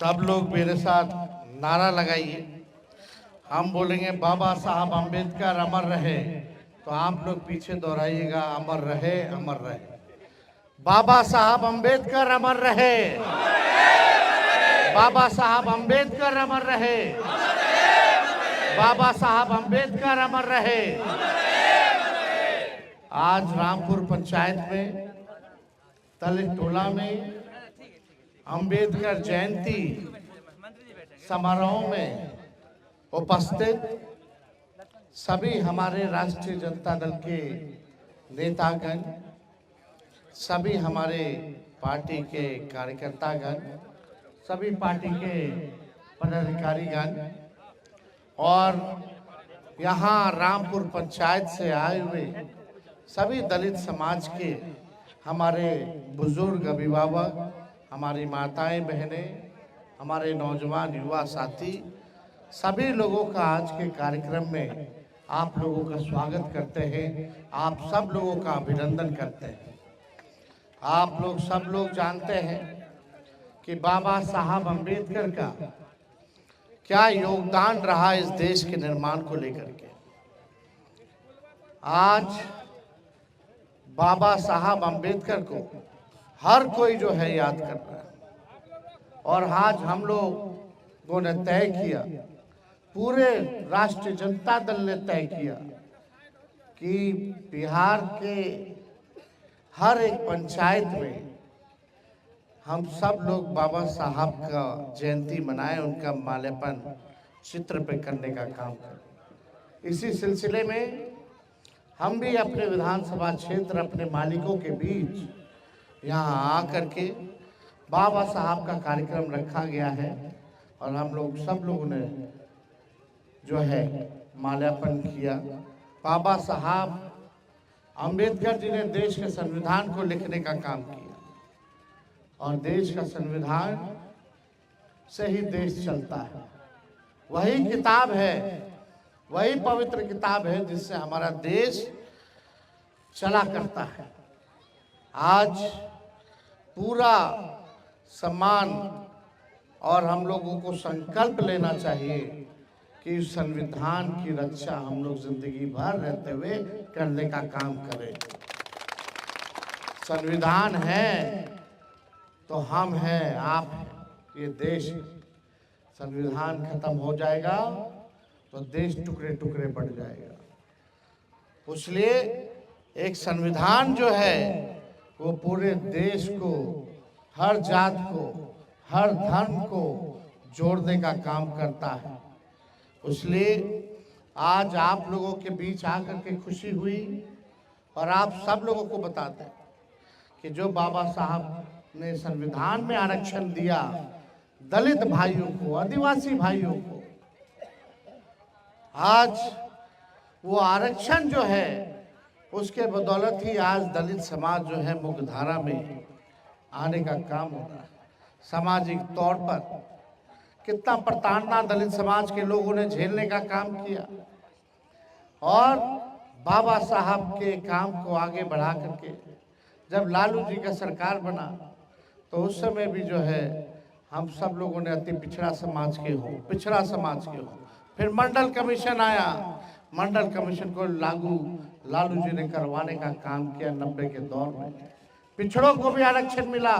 सब लोग मेरे साथ नारा लगाइए। हम बोलेंगे बाबा साहब अम्बेडकर अमर रहे, तो आप लोग पीछे दोहराइएगा अमर रहे अमर रहे। बाबा साहब अम्बेडकर अमर रहे, बाबा साहब अम्बेडकर अमर रहे, बाबा साहब अम्बेडकर अमर रहे। आज रामपुर पंचायत में दलित टोला में अम्बेडकर जयंती समारोह में उपस्थित सभी हमारे राष्ट्रीय जनता दल के नेतागण, सभी हमारे पार्टी के कार्यकर्तागण, सभी पार्टी के पदाधिकारीगण और यहाँ रामपुर पंचायत से आए हुए सभी दलित समाज के हमारे बुजुर्ग अभिभावक, हमारी माताएं बहनें, हमारे नौजवान युवा साथी, सभी लोगों का आज के कार्यक्रम में आप लोगों का स्वागत करते हैं। आप सब लोगों का अभिनंदन करते हैं। आप लोग सब लोग जानते हैं कि बाबा साहब अम्बेडकर का क्या योगदान रहा इस देश के निर्माण को लेकर के। आज बाबा साहब अम्बेडकर को हर कोई जो है याद कर रहा है और आज हम लोगों ने तय किया, पूरे राष्ट्रीय जनता दल ने तय किया कि बिहार के हर एक पंचायत में हम सब लोग बाबा साहब का जयंती मनाएं, उनका माल्यार्पण चित्र पे करने का काम करें। इसी सिलसिले में हम भी अपने विधानसभा क्षेत्र अपने मालिकों के बीच यहाँ आकर के बाबा साहब का कार्यक्रम रखा गया है और हम लोग सब लोगों ने जो है माल्यार्पण किया। बाबा साहब अम्बेडकर जी ने देश के संविधान को लिखने का काम किया और देश का संविधान से ही देश चलता है। वही किताब है, वही पवित्र किताब है जिससे हमारा देश चला करता है। आज पूरा सम्मान और हम लोगों को संकल्प लेना चाहिए कि इस संविधान की रक्षा हम लोग जिंदगी भर रहते हुए करने का काम करें। संविधान है तो हम हैं, आप हैं, ये देश है। संविधान खत्म हो जाएगा तो देश टुकड़े टुकड़े पड़ जाएगा। इसलिए एक संविधान जो है वो पूरे देश को, हर जात को, हर धर्म को जोड़ने का काम करता है। इसलिए आज आप लोगों के बीच आकर के खुशी हुई और आप सब लोगों को बताते हैं कि जो बाबा साहब ने संविधान में आरक्षण दिया दलित भाइयों को, आदिवासी भाइयों को, आज वो आरक्षण जो है उसके बदौलत ही आज दलित समाज जो है मुख्यधारा में आने का काम हो रहा है। सामाजिक तौर पर कितना प्रताड़ना दलित समाज के लोगों ने झेलने का काम किया और बाबा साहब के काम को आगे बढ़ा करके जब लालू जी का सरकार बना तो उस समय भी जो है हम सब लोगों ने अति पिछड़ा समाज के हो, फिर मंडल कमीशन आया, मंडल कमीशन को लागू लालू जी ने करवाने का काम किया। 90 के दौर में पिछड़ों को भी आरक्षण मिला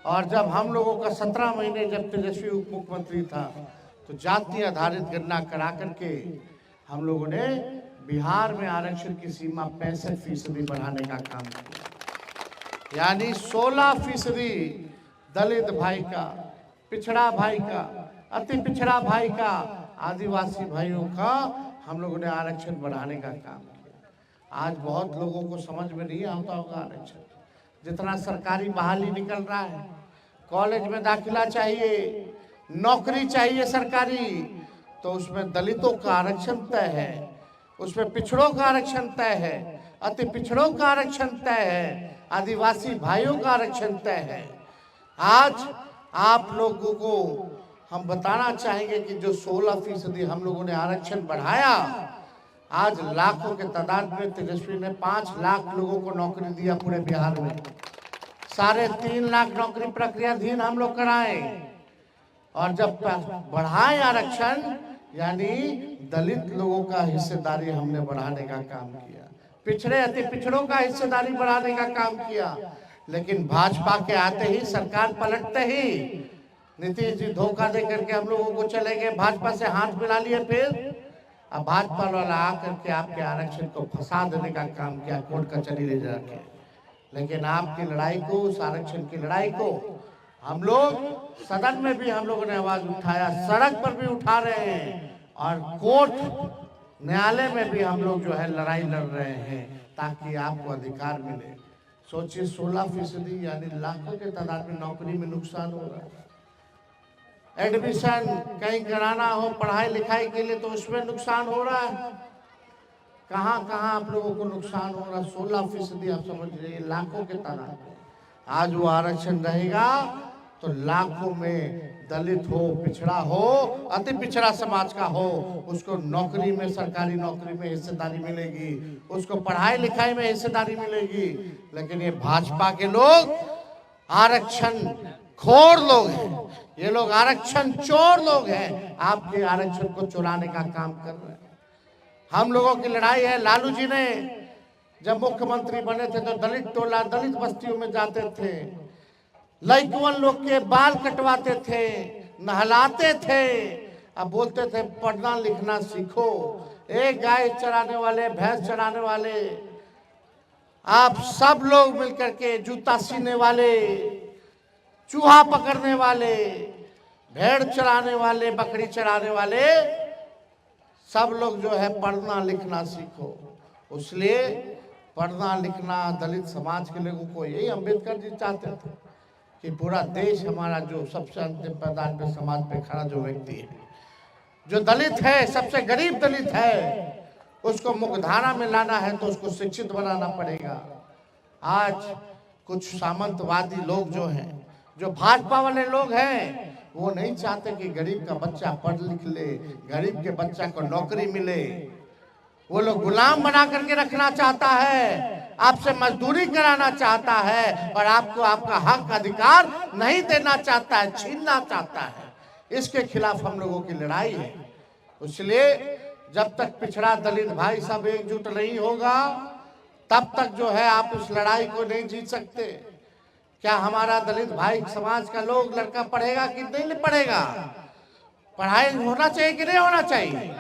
और जब हम लोगों का 17 महीने जब तेजस्वी उप मुख्यमंत्री था तो जाति आधारित गणना करा करके हम लोगों ने बिहार में आरक्षण की सीमा 65% बढ़ाने का काम किया। यानी 16% दलित भाई का, पिछड़ा भाई का, अति पिछड़ा भाई का, आदिवासी भाइयों का हम लोगों ने आरक्षण बढ़ाने का काम किया। आज बहुत लोगों को समझ में नहीं आता होगा आरक्षण। जितना सरकारी बहाली निकल रहा है, कॉलेज में दाखिला चाहिए, नौकरी चाहिए सरकारी, तो उसमें दलितों का आरक्षण तय है, उसमें पिछड़ों का आरक्षण तय है, अति पिछड़ों का आरक्षण तय है, आदिवासी भाइयों का आरक्षण तय है। आज आप लोगों को हम बताना चाहेंगे कि जो 16% हम लोगों ने आरक्षण बढ़ाया, आज लाखों के तादाद में तेजस्वी ने 5 लाख लोगों को नौकरी दिया पूरे बिहार में। 3.5 लाख नौकरी प्रक्रियाधीन हम लोग कराए। और जब बढ़ाए आरक्षण यानी दलित लोगों का हिस्सेदारी हमने बढ़ाने का काम किया, पिछड़े अति पिछड़ों का हिस्सेदारी बढ़ाने का काम किया। लेकिन भाजपा के आते ही, सरकार पलटते ही नीतीश जी धोखा दे करके हम लोगों को चले गए, भाजपा से हाथ मिला लिए। फिर अब भाजपा वाला आकर के आपके आरक्षण को फंसा देने का काम किया, कोर्ट कचहरी ले जाके। लेकिन आपकी लड़ाई को, उस आरक्षण की लड़ाई को हम लोग सदन में भी हम लोगों ने आवाज उठाया, सड़क पर भी उठा रहे हैं और कोर्ट न्यायालय में भी हम लोग जो है लड़ाई लड़ रहे हैं ताकि आपको अधिकार मिले। सोचिए 16% यानी लाखों के तादाद में नौकरी में नुकसान हो रहा है। एडमिशन कहीं कराना हो पढ़ाई लिखाई के लिए तो उसमें नुकसान हो रहा है। कहाँ कहाँ आप लोगों को नुकसान हो रहा है। 16% आप समझ लीजिए, लाखों के तादाद में। आज वो आरक्षण रहेगा तो लाखों में दलित हो, पिछड़ा हो, अति पिछड़ा समाज का हो, उसको नौकरी में, सरकारी नौकरी में हिस्सेदारी मिलेगी, उसको पढ़ाई लिखाई में हिस्सेदारी मिलेगी। लेकिन ये भाजपा के लोग आरक्षण खोर लोग हैं, ये लोग आरक्षण चोर लोग हैं, आपके आरक्षण को चुराने का काम कर रहे हैं। हम लोगों की लड़ाई है। लालू जी ने जब मुख्यमंत्री बने थे तो दलित टोला, दलित बस्तियों में जाते थे, लड़कियों लोग के बाल कटवाते थे, नहलाते थे, अब बोलते थे पढ़ना लिखना सीखो। एक गाय चराने वाले, भैंस चराने वाले, आप सब लोग मिलकर के, जूता सीने वाले, चूहा पकड़ने वाले, भेड़ चराने वाले, बकरी चराने वाले, सब लोग जो है पढ़ना लिखना सीखो। इसलिए पढ़ना लिखना दलित समाज के लोगों को, यही अंबेडकर जी चाहते थे कि पूरा देश हमारा जो सबसे अंतिम पैदान पे समाज पे खड़ा जो व्यक्ति है, जो दलित है, सबसे गरीब दलित है, उसको मुख्यधारा में लाना है तो उसको शिक्षित बनाना पड़ेगा। आज कुछ सामंतवादी लोग जो हैं, जो भाजपा वाले लोग हैं, वो नहीं चाहते कि गरीब का बच्चा पढ़ लिख ले, गरीब के बच्चा को नौकरी मिले। वो लोग गुलाम बना करके रखना चाहता है, आपसे मजदूरी कराना चाहता है और आपको आपका हक अधिकार नहीं देना चाहता है, छीनना चाहता है। इसके खिलाफ हम लोगों की लड़ाई है। इसलिए जब तक पिछड़ा दलित भाई सब एकजुट नहीं होगा, तब तक जो है आप इस लड़ाई को नहीं जीत सकते। क्या हमारा दलित भाई समाज का लोग लड़का पढ़ेगा कि नहीं पढ़ेगा? पढ़ाई होना चाहिए कि नहीं होना चाहिए?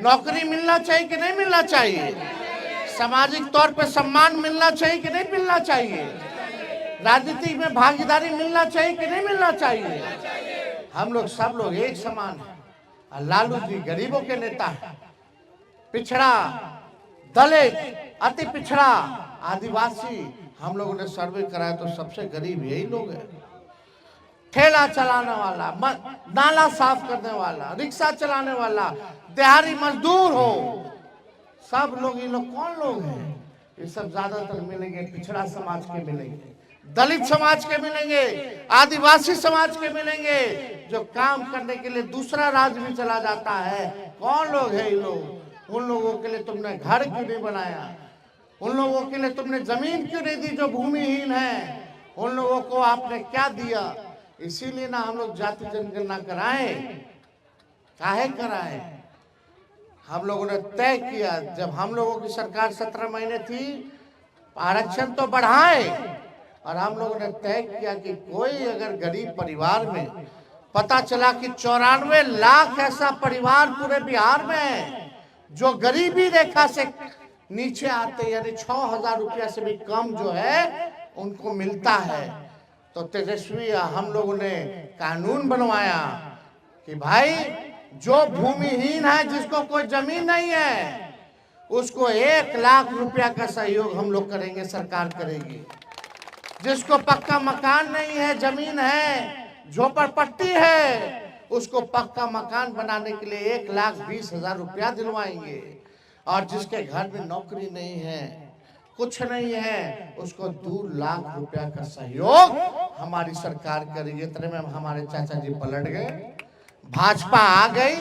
नौकरी मिलना चाहिए कि नहीं मिलना चाहिए? सामाजिक तौर पे सम्मान मिलना चाहिए कि नहीं मिलना चाहिए? राजनीति में भागीदारी मिलना चाहिए कि नहीं मिलना चाहिए? हम लोग सब लोग एक समान हैं। लालू जी गरीबों के नेता है, पिछड़ा, दलित, अति पिछड़ा, आदिवासी, हम लोगों ने सर्वे कराया तो सबसे गरीब यही लोग हैं। ठेला चलाने वाला, नाला साफ करने वाला, रिक्शा चलाने वाला, दिहाड़ी मजदूर हो, सब लोग, ये लोग कौन लोग हैं? ये सब ज्यादातर मिलेंगे पिछड़ा समाज के मिलेंगे, दलित समाज के मिलेंगे, आदिवासी समाज के मिलेंगे, जो काम करने के लिए दूसरा राज्य भी चला जाता है। कौन लोग हैं ये लोग? उन लोगों के लिए तुमने घर क्यों नहीं बनाया? उन लोगों के लिए तुमने जमीन क्यों नहीं दी जो भूमिहीन है? उन लोगों को आपने क्या दिया? इसीलिए ना हम लोग जाति जनगणना कराए। काहे कराए? हम लोगों ने तय किया, जब हम लोगों की सरकार 17 महीने थी, आरक्षण तो बढ़ाए, और हम लोगों ने तय किया कि कोई अगर गरीब परिवार में, पता चला कि 94 लाख ऐसा परिवार पूरे बिहार में है जो गरीबी रेखा से नीचे आते, यानी 6,000 रुपया से भी कम जो है उनको मिलता है। तो तेजस्वी हम लोगों ने कानून बनवाया कि भाई जो भूमिहीन है, जिसको कोई जमीन नहीं है, उसको 1 लाख रुपया का सहयोग हम लोग करेंगे, सरकार करेगी। जिसको पक्का मकान नहीं है, जमीन है, झोपड़पट्टी है, उसको पक्का मकान बनाने के लिए 1,20,000 रुपया दिलवाएंगे। और जिसके घर में नौकरी नहीं है, कुछ नहीं है, उसको 2 लाख रुपया का सहयोग हमारी सरकार करेगी। इतने में हमारे चाचा जी पलट गए, भाजपा आ गई।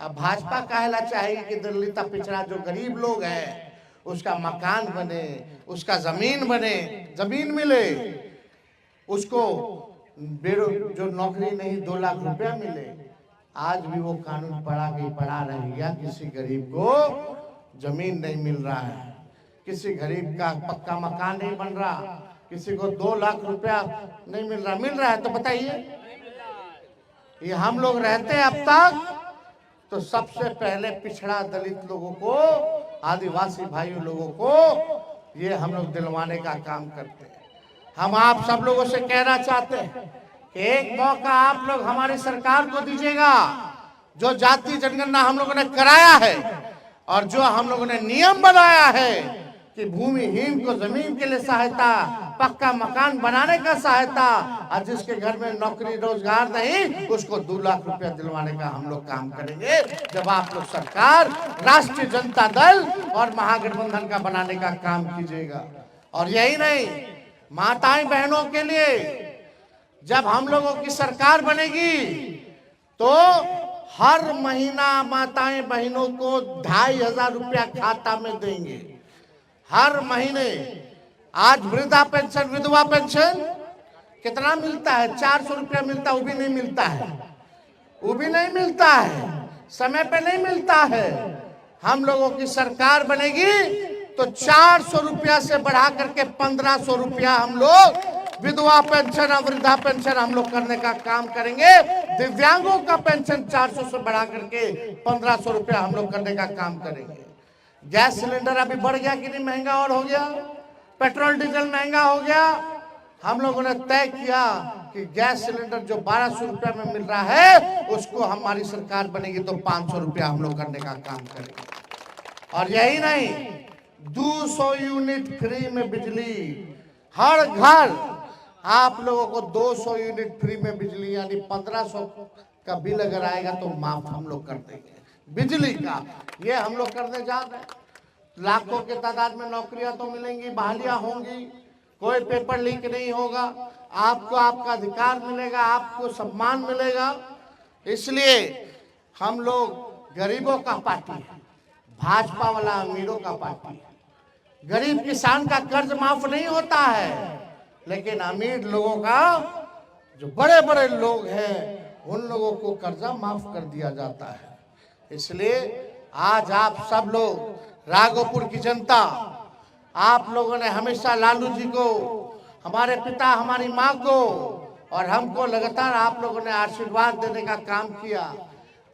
अब भाजपा कहला चाहिए कि दलित पिछड़ा जो गरीब लोग हैं उसका मकान बने, उसका जमीन बने, जमीन मिले, उसको जो नौकरी नहीं 2 लाख रुपया मिले, आज भी वो कानून पढ़ा रहेगा। किसी गरीब को जमीन नहीं मिल रहा है, किसी गरीब का पक्का मकान नहीं बन रहा, किसी को 2 लाख रुपया नहीं मिल रहा है तो बताइए, ये हम लोग रहते अब तक तो सबसे पहले पिछड़ा दलित लोगों को, आदिवासी भाइयों लोगों को ये हम लोग दिलवाने का काम करते हैं। हम आप सब लोगों से कहना चाहते हैं कि एक मौका आप लोग हमारी सरकार को दीजिएगा। जो जाति जनगणना हम लोगों ने कराया है और जो हम लोगों ने नियम बनाया है कि भूमिहीन को जमीन के लिए सहायता, पक्का मकान बनाने का सहायता, और जिसके घर में नौकरी रोजगार नहीं उसको 2 लाख रुपया दिलवाने का हम लोग काम करेंगे जब आप लोग सरकार राष्ट्रीय जनता दल और महागठबंधन का बनाने का काम कीजिएगा। और यही नहीं, माताएं बहनों के लिए जब हम लोगों की सरकार बनेगी तो हर महीना माताएं बहनों को 2500 रुपया खाता में देंगे हर महीने। आज वृद्धा पेंशन, विधवा पेंशन कितना मिलता है? 400 रुपया मिलता है, वो भी नहीं मिलता है, वो भी नहीं मिलता है, समय पे नहीं मिलता है। हम लोगों की सरकार बनेगी तो 400 रुपया से बढ़ा करके 1500 रुपया हम लोग विधवा पेंशन और वृद्धा पेंशन हम लोग करने का काम करेंगे। दिव्यांगों का पेंशन 400 से बढ़ा करके 1500 रुपया हम लोग करने का काम करेंगे। गैस सिलेंडर अभी बढ़ गया कि नहीं? महंगा और हो गया। पेट्रोल डीजल महंगा हो गया। हम लोगों ने तय किया कि गैस सिलेंडर जो 1200 रुपया में मिल रहा है उसको हमारी सरकार बनेगी तो 500 रुपया हम लोग करने का काम करेंगे। और यही नहीं, 200 यूनिट फ्री में बिजली, हर घर आप लोगों को 200 यूनिट फ्री में बिजली, यानी 1500 का बिल अगर आएगा तो माफ हम लोग कर देंगे बिजली का। ये हम लोग करने जा रहे हैं। लाखों के तादाद में नौकरियां तो मिलेंगी, बहालियां होंगी, कोई पेपर लीक नहीं होगा, आपको आपका अधिकार मिलेगा, आपको सम्मान मिलेगा। इसलिए हम लोग गरीबों का पार्टी है, भाजपा वाला अमीरों का पार्टी है। गरीब किसान का कर्ज माफ नहीं होता है, लेकिन अमीर लोगों का, जो बड़े बड़े लोग हैं उन लोगों को कर्जा माफ कर दिया जाता है। इसलिए आज आप सब लोग, राघोपुर की जनता, आप लोगों ने हमेशा लालू जी को, हमारे पिता हमारी माँ को और हमको लगातार आप लोगों ने आशीर्वाद देने का काम किया।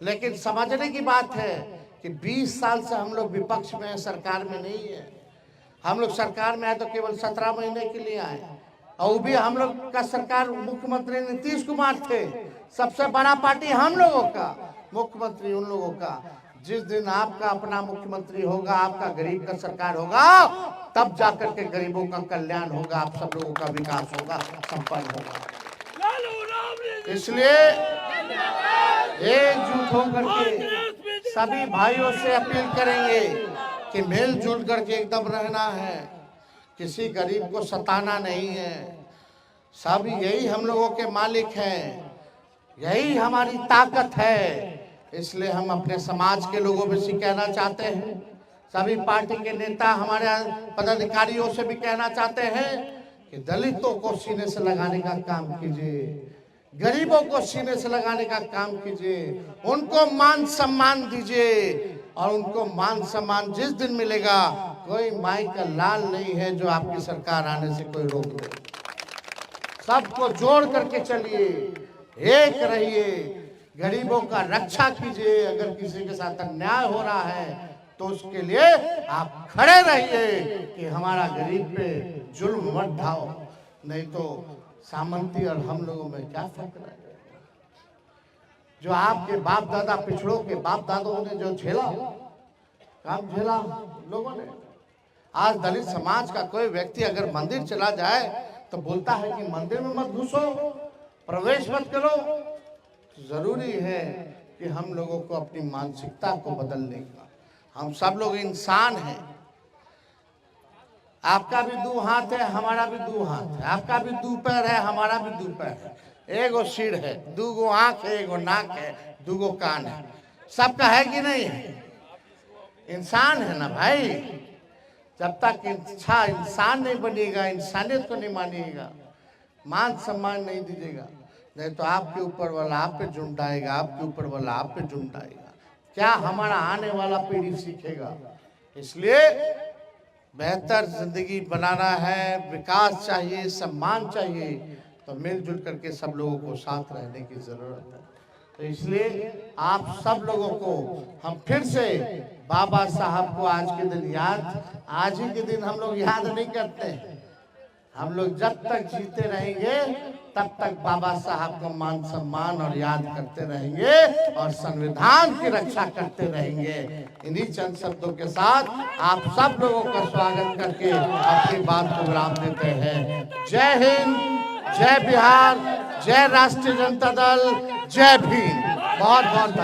लेकिन समझने की बात है कि 20 साल से हम लोग विपक्ष में, सरकार में नहीं है। हम लोग सरकार में आए तो केवल 17 महीने के लिए आए, और वो भी हम लोग का सरकार मुख्यमंत्री नीतीश कुमार थे। सबसे बड़ा पार्टी हम लोगों का, मुख्यमंत्री उन लोगों का। जिस दिन आपका अपना मुख्यमंत्री होगा, आपका गरीब का सरकार होगा, तब जाकर के गरीबों का कल्याण होगा, आप सब लोगों का विकास होगा, संपन्न होगा। इसलिए एकजुट होकर के सभी भाइयों से अपील करेंगे कि मिलजुल करके एकदम रहना है, किसी गरीब को सताना नहीं है। सब यही हम लोगों के मालिक हैं, यही हमारी ताकत है। इसलिए हम अपने समाज के लोगों में से कहना चाहते हैं, सभी पार्टी के नेता, हमारे पदाधिकारियों से भी कहना चाहते हैं कि दलितों को सीने से लगाने का काम कीजिए, गरीबों को सीने से लगाने का काम कीजिए, उनको मान सम्मान दीजिए। और उनको मान सम्मान जिस दिन मिलेगा, कोई माई का लाल नहीं है जो आपकी सरकार आने से कोई रोक दे। सबको जोड़ करके चलिए, एक रहिए, गरीबों का रक्षा कीजिए। अगर किसी के साथ अन्याय हो रहा है तो उसके लिए आप खड़े रहिए कि हमारा गरीब पे जुल्म मत ढाओ, नहीं तो सामंती और हम लोगों में क्या फर्क रहेगा। जो आपके बाप दादा, पिछड़ों के बाप दादाओं ने जो झेला, काम झेला लोगों ने, आज दलित समाज का कोई व्यक्ति अगर मंदिर चला जाए तो बोलता है कि मंदिर में मत घुसो, प्रवेश मत करो। जरूरी है कि हम लोगों को अपनी मानसिकता को बदलने का, हम सब लोग इंसान हैं। आपका भी 2 हाथ है, हमारा भी 2 हाथ है, आपका भी 2 पैर है, हमारा भी 2 पैर है, एगो सिर है, 2 आंख है, एगो नाक है, 2 कान है, सबका है कि नहीं है? इंसान है ना भाई। जब तक इंसान नहीं बनेगा, इंसानियत को नहीं मानिएगा, मान सम्मान नहीं दीजिएगा, नहीं तो आपके ऊपर वाला आप पे झुंडाएगा, आपके ऊपर वाला आप पे झुंडाएगा। क्या हमारा आने वाला पीढ़ी सीखेगा? इसलिए बेहतर जिंदगी बनाना है, विकास चाहिए, सम्मान चाहिए, तो मिलजुल करके सब लोगों को साथ रहने की जरूरत है। तो इसलिए आप सब लोगों को हम फिर से बाबा साहब को आज के दिन आज ही के दिन हम लोग याद नहीं करते हैं। हम लोग जब तक जीते रहेंगे तब तक बाबा साहब को मान सम्मान और याद करते रहेंगे और संविधान की रक्षा करते रहेंगे। इन्हीं चंद शब्दों के साथ आप सब लोगों का स्वागत करके अपनी बात को विराम देते हैं। जय हिंद, जय बिहार, जय राष्ट्रीय जनता दल, जय भीम। बहुत बहुत